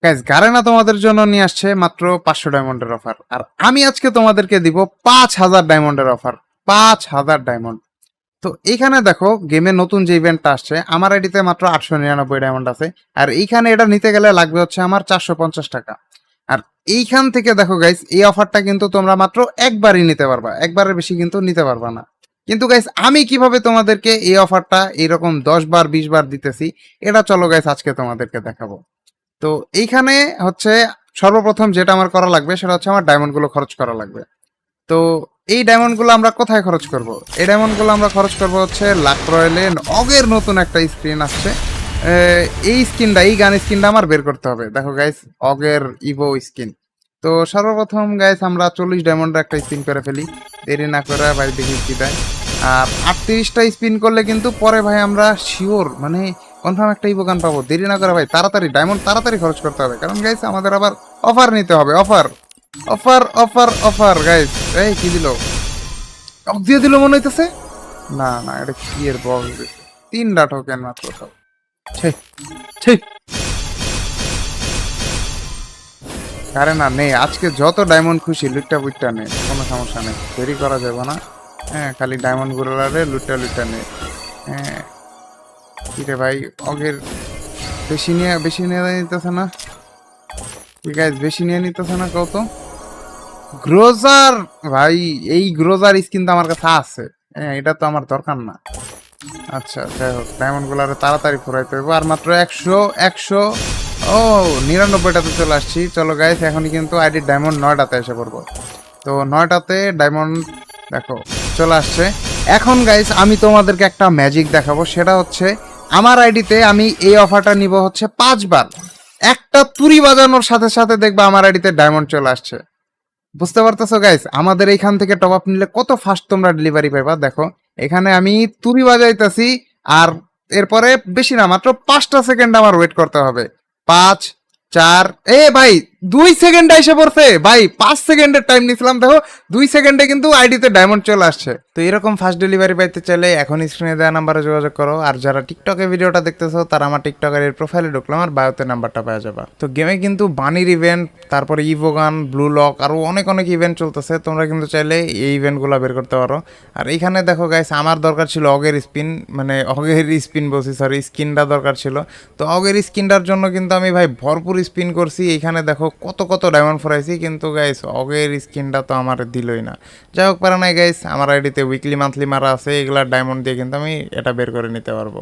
Guys Garena তোমাদের জন্য নিয়ে আসছে মাত্র 500 ডায়মন্ডের অফার, আর আমি আজকে তোমাদেরকে দিব 5000 ডায়মন্ডের অফার। 5000 ডায়মন্ড। তো এইখানে দেখো গেমে নতুন যে ইভেন্টটা আসছে, আমার আইডিতে মাত্র 899 ডায়মন্ড আছে। আর এইখানে এটা নিতে গেলে লাগবে হচ্ছে আমার 450 টাকা। আর এইখান থেকে দেখো গাইস, এই অফারটা কিন্তু তোমরা মাত্র একবারই নিতে পারবা, একবারের বেশি কিন্তু নিতে পারবা না। কিন্তু গাইস আমি কিভাবে তোমাদেরকে এই অফারটা এরকম 10 বার 20 বার দিতেছি, এটা চলো গাইস আজকে তোমাদেরকে দেখাবো। তো এইখানে হচ্ছে সর্বপ্রথম যেটা আমার করা লাগবে সেটা হচ্ছে আমার ডায়মন্ডগুলো খরচ করা লাগবে। তো এই ডায়মন্ডগুলো আমরা কোথায় খরচ করব? এই ডায়মন্ডগুলো আমরা খরচ করব হচ্ছে লাক রয়্যালে। অগের নতুন একটা স্ক্রিন আসছে, এই স্কিনটা, এই গান স্কিনটা আমার বের করতে হবে। দেখো গাইস, অগের ইভো স্কিন। তো সর্বপ্রথম গাইস আমরা 40 ডায়মন্ডের একটা স্পিন করে ফেলি, দেরি না করে ভাই, দেখি কি দেয়। আর 38টা স্পিন করলে কিন্তু পরে ভাই আমরা শিওর মানে কনফার্ম একটা ইভো গান পাবো। দেরি না করে ভাই, তাড়াতাড়ি ডায়মন্ড তাড়াতাড়ি খরচ করতে হবে, কারণ গাইস আমাদের আবার অফার নিতে হবে। Offer offer offer offer guys. এই কি দিল? টক দিয়ে দিল মনে হইতেছে। না না, এটা কি এর বক্স? 3টা টোকেন মাত্র তাও। ছে ছে। আরে না, নেই আজকে যত ডায়মন্ড খুশি লুটটা বুটটা নে, কোনো সমস্যা নেই, দেরি করা যাবে না। হ্যাঁ, খালি ডায়মন্ড গুলোরে লুটটা লুটটা নে। হ্যাঁ, কি রে ভাই, অগের বেশি নিয়ে নিতেছে না কি গাইস? বেশি নিয়ে নিতেছে না কত? গ্রোজার ভাই, এই গ্রোজার স্কিন তো আমার কাছে আছে। হ্যাঁ, এটা তো আমার দরকার না। আচ্ছা যাই হোক, ডায়মন্ড গুলারে তাড়াতাড়ি ফুরাইতে হবে। আর মাত্র 100 ও 99টাতে চলে আসছি। চলো গাইস, এখনই কিন্তু আইডির ডায়মন্ড 9টাতে এসে পড়বো। তো 9টাতে ডায়মন্ড দেখো চলে আসছে। এখন গাইস আমি তোমাদেরকে একটা ম্যাজিক দেখাবো, সেটা হচ্ছে আমার আইডিতে আমি এই অফারটা নিব হচ্ছে 5 বার। একটা তুড়ি বাজানোর সাথে সাথে দেখবা আমার আইডিতে ডায়মন্ড চলে আসছে। বুঝতে পারতেছো গাইস, আমাদের এইখান থেকে টপ আপ নিলে কত ফাস্ট তোমরা ডেলিভারি পাইবা। দেখো এখানে আমি তুড়ি বাজাইতেছি, আর এরপরে বেশি না, মাত্র 5টা সেকেন্ড আমার ওয়েট করতে হবে। 5 4 এ ভাই, 2 সেকেন্ড এসে পড়ছে ভাই। 5 সেকেন্ডের টাইম নিছিলাম, দেখো 2 সেকেন্ডে কিন্তু আইডিতে ডায়মন্ড চলে আসছে। তো এরকম ফাস্ট ডেলিভারি পাইতে চাইলে এখন স্ক্রিনে দেওয়া নাম্বারে যোগাযোগ করো। আর যারা টিকটকে ভিডিওটা দেখতেছো তারা আমার টিকটকের এর প্রোফাইলে ঢুকলে আমার বায়োতে নাম্বারটা পাওয়া যাবে। তো গেমে কিন্তু বানির ইভেন্ট, তারপরে ইভোগান, ব্লু লক, আরও অনেক অনেক ইভেন্ট চলতেছে। তোমরা কিন্তু চাইলে এই ইভেন্টগুলো বের করতে পারো। আর এইখানে দেখো গাইস, আমার দরকার ছিল অগের স্পিন, মানে অগের স্পিন বলছি, সরি, স্কিনটা দরকার ছিল। তো অগের স্কিনটার জন্য কিন্তু আমি ভাই ভরপুর স্পিন করছি। এইখানে দেখো কত কত ডায়মন্ড ফরাইছি, কিন্তু গাইস অগের স্কিনটা তো আমার দিলই না। যাই হোক, পারা নাই গাইস, আমার আইডিতে উইকলি মান্থলি মারা আছে, এগুলা ডায়মন্ড দিয়ে কিন্তু আমি এটা বের করে নিতে পারবো।